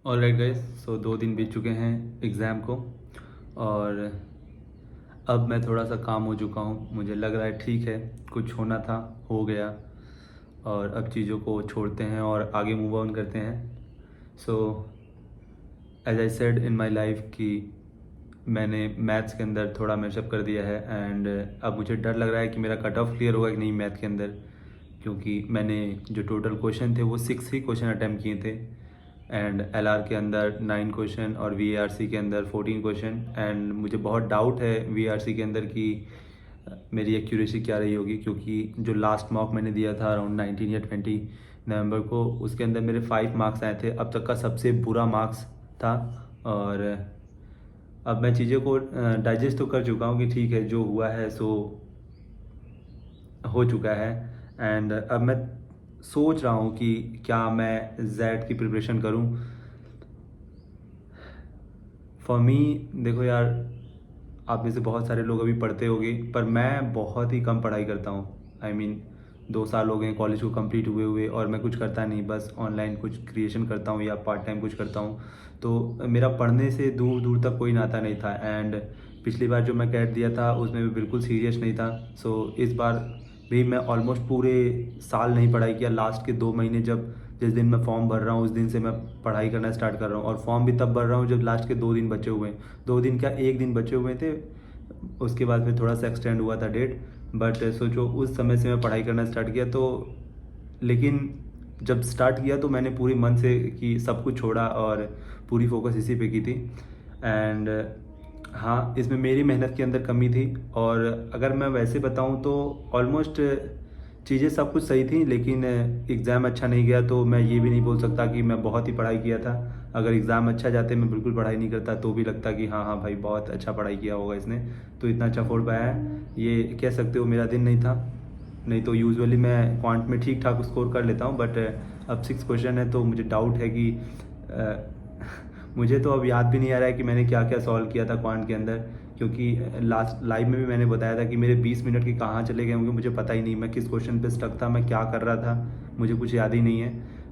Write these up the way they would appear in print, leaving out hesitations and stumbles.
Alright guys, सो 2 दिन बीत चुके हैं एग्ज़ाम को और अब मैं थोड़ा सा काम हो चुका हूँ। मुझे लग रहा है ठीक है, कुछ होना था हो गया और अब चीज़ों को छोड़ते हैं और आगे मूव ऑन करते हैं। So as I said in my life कि मैंने मैथ्स के अंदर थोड़ा मैशअप कर दिया है एंड अब मुझे डर लग रहा है कि मेरा कट ऑफ क्लियर होगा कि नहीं मैथ के अंदर, क्योंकि मैंने जो टोटल क्वेश्चन थे वो 6 ही क्वेश्चन अटैम्प्ट किए थे एंड एलआर के अंदर 9 क्वेश्चन और वीआरसी के अंदर 14 क्वेश्चन। एंड मुझे बहुत डाउट है वीआरसी के अंदर कि मेरी एक्यूरेसी क्या रही होगी, क्योंकि जो लास्ट मॉक मैंने दिया था अराउंड 19 या 20 नवंबर को, उसके अंदर मेरे 5 मार्क्स आए थे, अब तक का सबसे बुरा मार्क्स था। और अब मैं चीज़ों को डाइजेस्ट तो कर चुका हूँ कि ठीक है जो हुआ है सो हो चुका है। एंड अब मैं सोच रहा हूँ कि क्या मैं जेड की प्रिपरेशन करूँ। फॉर मी, देखो यार, आप में से बहुत सारे लोग अभी पढ़ते होंगे पर मैं बहुत ही कम पढ़ाई करता हूँ। आई मीन 2 साल हो गए कॉलेज को कंप्लीट हुए हुए और मैं कुछ करता नहीं, बस ऑनलाइन कुछ क्रिएशन करता हूँ या पार्ट टाइम कुछ करता हूँ। तो मेरा पढ़ने से दूर दूर तक कोई नाता नहीं था। एंड पिछली बार जो मैं कैट दिया था उसमें भी बिल्कुल सीरियस नहीं था। सो इस बार भी मैं ऑलमोस्ट पूरे साल नहीं पढ़ाई किया। लास्ट के 2 महीने जब जिस दिन मैं फॉर्म भर रहा हूँ उस दिन से मैं पढ़ाई करना स्टार्ट कर रहा हूँ और फॉर्म भी तब भर रहा हूँ जब लास्ट के 2 दिन बचे हुए हैं। 2 दिन क्या, 1 दिन बचे हुए थे, उसके बाद फिर थोड़ा सा एक्सटेंड हुआ था डेट। बट सोचो उस समय से मैं पढ़ाई करना स्टार्ट किया। तो लेकिन जब स्टार्ट किया तो मैंने पूरी मन से कि सब कुछ छोड़ा और पूरी फोकस इसी पे की थी। एंड हाँ, इसमें मेरी मेहनत के अंदर कमी थी। और अगर मैं वैसे बताऊँ तो ऑलमोस्ट चीज़ें सब कुछ सही थी, लेकिन एग्ज़ाम अच्छा नहीं गया तो मैं ये भी नहीं बोल सकता कि मैं बहुत ही पढ़ाई किया था। अगर एग्ज़ाम अच्छा जाते मैं बिल्कुल पढ़ाई नहीं करता तो भी लगता कि हाँ हाँ भाई बहुत अच्छा पढ़ाई किया होगा इसने, तो इतना अच्छा फोड़ पाया है। ये कह सकते हो मेरा दिन नहीं था। नहीं तो यूजुअली मैं क्वांट में ठीक ठाक स्कोर कर लेता हूँ, बट अब 6 क्वेश्चन है तो मुझे डाउट है कि मुझे तो अब याद भी नहीं आ रहा है कि मैंने क्या क्या सॉल्व किया था क्वांट के अंदर, क्योंकि लास्ट लाइव में भी मैंने बताया था कि मेरे 20 मिनट के कहाँ चले गए होंगे मुझे पता ही नहीं। मैं किस क्वेश्चन पे स्टक था, मैं क्या कर रहा था, मुझे कुछ याद ही नहीं है।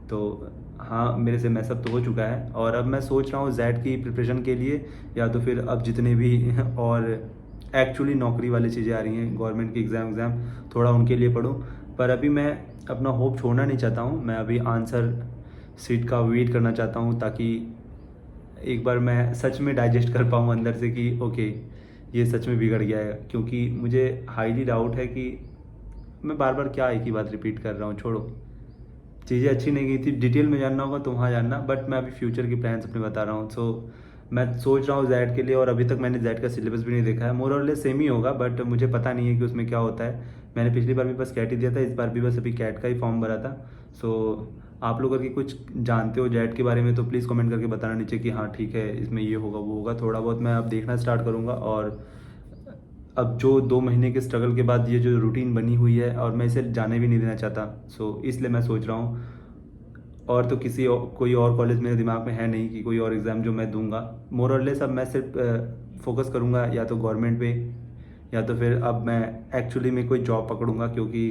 तो हाँ, मेरे से मैसअप तो हो चुका है और अब मैं सोच रहा हूँ जेड की प्रिपरेशन के लिए, या तो फिर अब जितने भी और एक्चुअली नौकरी वाली चीज़ें आ रही हैं, गवर्नमेंट की एग्ज़ाम थोड़ा उनके लिए पढूँ। पर अभी मैं अपना होप छोड़ना नहीं चाहता हूँ। मैं अभी आंसर सीट का वेट करना चाहता हूँ ताकि एक बार मैं सच में डाइजेस्ट कर पाऊँ अंदर से कि ओके ये सच में बिगड़ गया है। क्योंकि मुझे हाईली डाउट है कि मैं बार बार क्या एक ही बात रिपीट कर रहा हूँ। छोड़ो, चीज़ें अच्छी नहीं गई थी, डिटेल में जानना होगा तो वहाँ जानना, बट मैं अभी फ्यूचर के प्लान्स अपने बता रहा हूँ। सो मैं सोच रहा हूँ जेड के लिए, और अभी तक मैंने जेड का सिलेबस भी नहीं देखा है। मोर और लेस सेम ही होगा, बट मुझे पता नहीं है कि उसमें क्या होता है। मैंने पिछली बार भी बस कैट ही दिया था, इस बार भी बस अभी कैट का ही फॉर्म भरा था। सो आप लोग अगर कुछ जानते हो जेड के बारे में तो प्लीज़ कमेंट करके बताना नीचे कि हाँ ठीक है इसमें ये होगा वो होगा। थोड़ा बहुत मैं अब देखना स्टार्ट करूँगा, और अब जो 2 महीने के स्ट्रगल के बाद ये जो रूटीन बनी हुई है और मैं इसे जाने भी नहीं देना चाहता। सो इसलिए मैं सोच रहा हूँ। और तो कोई और कॉलेज मेरे दिमाग में है नहीं कि कोई और एग्ज़ाम जो मैं दूंगा। मोर और लेस अब मैं सिर्फ फोकस करूँगा या तो गवर्नमेंट पे, या तो फिर अब मैं एक्चुअली में कोई जॉब पकड़ूंगा, क्योंकि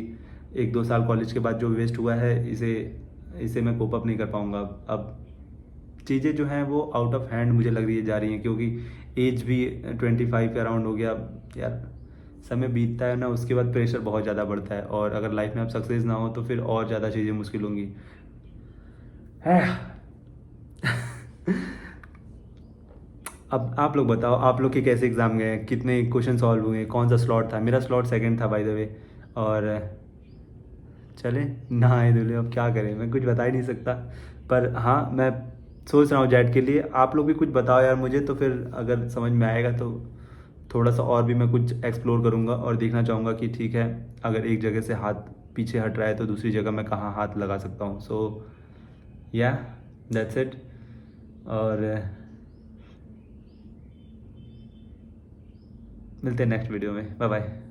1-2 साल कॉलेज के बाद जो वेस्ट हुआ है इसे इसे मैं कोप अप नहीं कर पाऊँगा। अब चीज़ें जो हैं वो आउट ऑफ हैंड मुझे लग रही है जा रही हैं, क्योंकि एज भी 25 के अराउंड हो गया। यार समय बीतता है ना, उसके बाद प्रेशर बहुत ज़्यादा बढ़ता है, और अगर लाइफ में आप सक्सेस ना हो तो फिर और ज़्यादा चीज़ें मुश्किल होंगी है। अब आप लोग बताओ, आप लोग के कैसे एग्ज़ाम गए, कितने क्वेश्चन सॉल्व हुए, कौन सा स्लॉट था? मेरा स्लॉट सेकंड था बाय द वे। और चले नहाए धुले, अब क्या करें, मैं कुछ बता ही नहीं सकता। पर हाँ, मैं सोच रहा हूँ जेड के लिए। आप लोग भी कुछ बताओ यार मुझे, तो फिर अगर समझ में आएगा तो थोड़ा सा और भी मैं कुछ एक्सप्लोर करूँगा और देखना चाहूँगा कि ठीक है अगर एक जगह से हाथ पीछे हट रहा है तो दूसरी जगह मैं कहाँ हाथ लगा सकता हूँ। सो या दैट्स इट। और मिलते हैं नेक्स्ट वीडियो में। Bye bye.